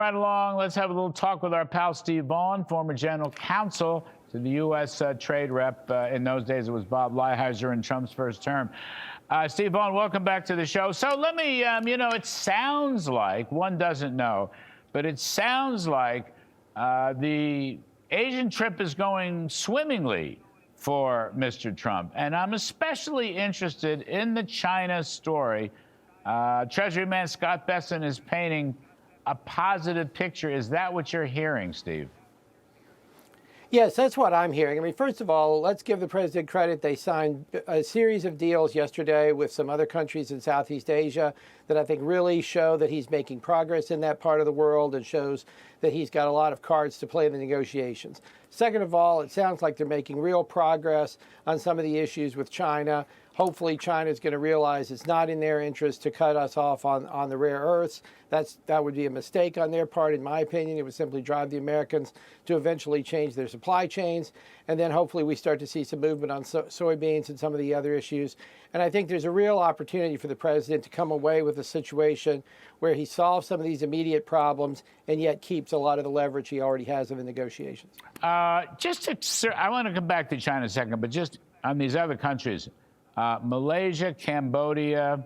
Right along, let's have a little talk with our pal Steve Vaughn, former General Counsel to the U.S. Trade Rep. In those days, it was Bob Lighthizer in Trump's first term. Steve Vaughn, welcome back to the show. So let me, it sounds like, one doesn't know, but it sounds like the Asian trip is going swimmingly for Mr. Trump. And I'm especially interested in the China story. Treasury man Scott Bessent is painting a positive picture. Is that what you're hearing, Steve? Yes, that's what I'm hearing. I mean, first of all, let's give the president credit. They signed a series of deals yesterday with some other countries in Southeast Asia that I think really show that he's making progress in that part of the world and shows that he's got a lot of cards to play in the negotiations. Second of all, it sounds like they're making real progress on some of the issues with China. Hopefully, China is going to realize it's not in their interest to cut us off on the rare earths. That would be a mistake on their part, in my opinion. It would simply drive the Americans to eventually change their supply chains. And then hopefully we start to see some movement on soybeans and some of the other issues. And I think there's a real opportunity for the president to come away with a situation where he solves some of these immediate problems and yet keeps a lot of the leverage he already has in the negotiations. I want to come back to China in a second, but just on these other countries, Malaysia, Cambodia,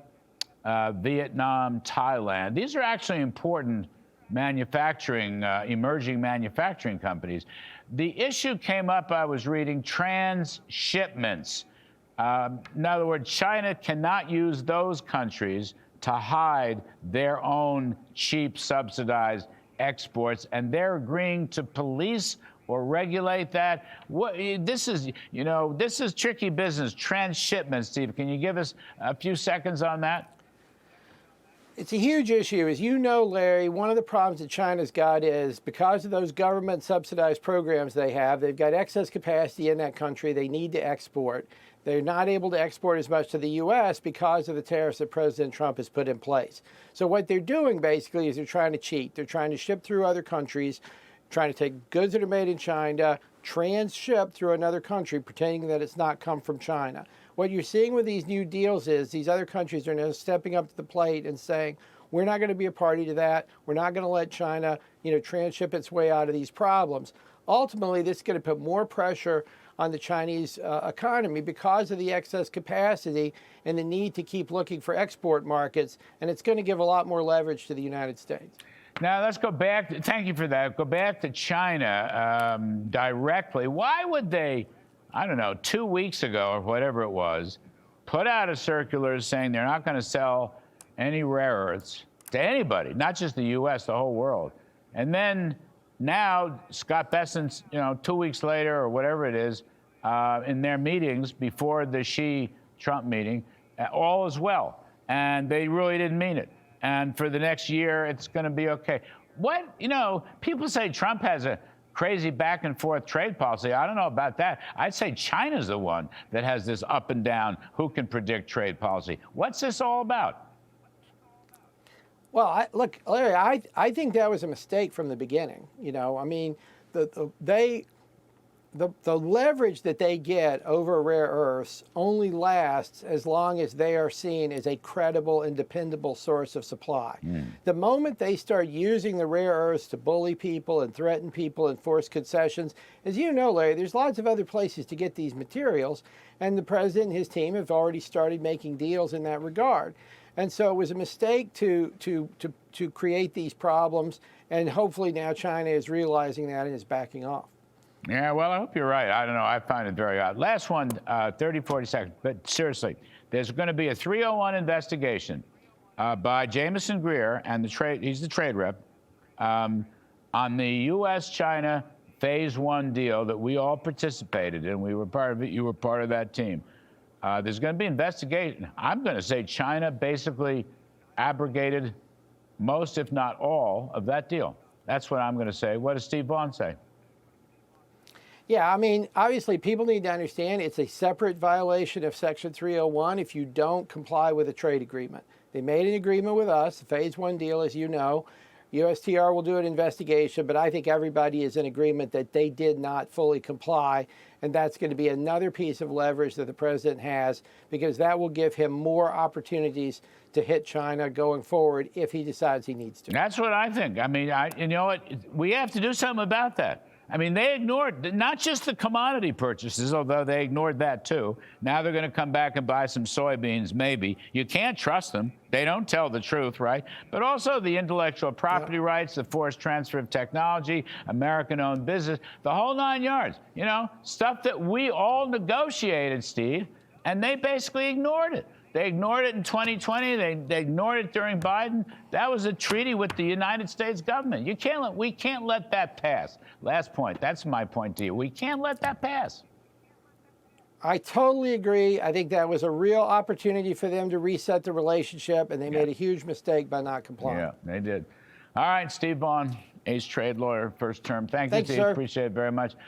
Vietnam, Thailand. These are actually important manufacturing, emerging manufacturing companies. The issue came up, I was reading, transshipments. In other words, China cannot use those countries to hide their own cheap subsidized exports, and they're agreeing to police or regulate that. This is tricky business. Transshipment, Steve. Can you give us a few seconds on that? It's a huge issue. As you know, Larry, one of the problems that China's got is because of those government subsidized programs they have, they've got excess capacity in that country. They need to export. They're not able to export as much to the U.S. because of the tariffs that President Trump has put in place. So what they're doing basically is they're trying to cheat. They're trying to ship through other countries, trying to take goods that are made in China, transship through another country, pretending that it's not come from China. What you're seeing with these new deals is these other countries are now stepping up to the plate and saying, we're not going to be a party to that. We're not going to let China, transship its way out of these problems. Ultimately, this is going to put more pressure on the Chinese economy because of the excess capacity and the need to keep looking for export markets. And it's going to give a lot more leverage to the United States. Now, let's go back. Thank you for that. Go back to China directly. Why would they, 2 weeks ago or whatever it was, put out a circular saying they're not going to sell any rare earths to anybody, not just the U.S., the whole world. And then now Scott Bessent, 2 weeks later or whatever it is, in their meetings before the Xi-Trump meeting, all is well. And they really didn't mean it. And for the next year, it's going to be okay. People say Trump has a crazy back and forth trade policy. I don't know about that. I'd say China's the one that has this up and down, who can predict trade policy. What's this all about? Well, look, Larry, I think that was a mistake from the beginning. The leverage that they get over rare earths only lasts as long as they are seen as a credible and dependable source of supply. The moment they start using the rare earths to bully people and threaten people and force concessions, as you know, Larry, there's lots of other places to get these materials, and the president and his team have already started making deals in that regard. And so it was a mistake to create these problems, and hopefully now China is realizing that and is backing off. Yeah, well, I hope you're right. I don't know. I find it very odd. Last one, 30, 40 seconds. But seriously, there's going to be a 301 investigation by Jameson Greer, and he's the trade rep, on the U.S.-China Phase 1 deal that we all participated in. We were part of it. You were part of that team. There's going to be investigation. I'm going to say China basically abrogated most, if not all, of that deal. That's what I'm going to say. What does Steve Vaughn say? Yeah, obviously people need to understand it's a separate violation of Section 301 if you don't comply with a trade agreement. They made an agreement with us, the Phase 1 deal, as you know. USTR will do an investigation, but I think everybody is in agreement that they did not fully comply. And that's going to be another piece of leverage that the president has, because that will give him more opportunities to hit China going forward if he decides he needs to. That's what I think. I mean, you know what? We have to do something about that. I mean, they ignored not just the commodity purchases, although they ignored that too. Now they're going to come back and buy some soybeans, maybe. You can't trust them. They don't tell the truth, right? But also the intellectual property rights, the forced transfer of technology, American-owned business, the whole 9 yards. You know, stuff that we all negotiated, Steve, and they basically ignored it. They ignored it in 2020. They ignored it during Biden. That was a treaty with the United States government. We can't let that pass. Last point. That's my point to you. We can't let that pass. I totally agree. I think that was a real opportunity for them to reset the relationship, and they made a huge mistake by not complying. Yeah, they did. All right, Steve Vaughn, ace trade lawyer, first term. Thank you, Steve. Sir. Appreciate it very much.